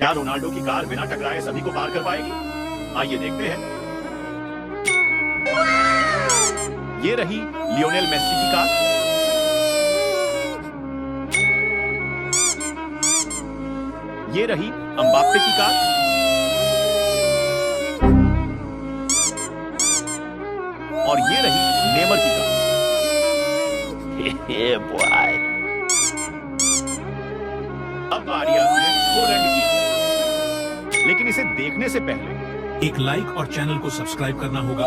क्या रोनाल्डो की कार बिना टकराए सभी को पार कर पाएगी? आइए देखते हैं। ये रही लियोनेल मेसी की कार। ये रही एम्बाप्पे की कार। और ये रही नेमर की कार। अब बारी आती है दो रंग की, लेकिन इसे देखने से पहले एक लाइक और चैनल को सब्सक्राइब करना होगा।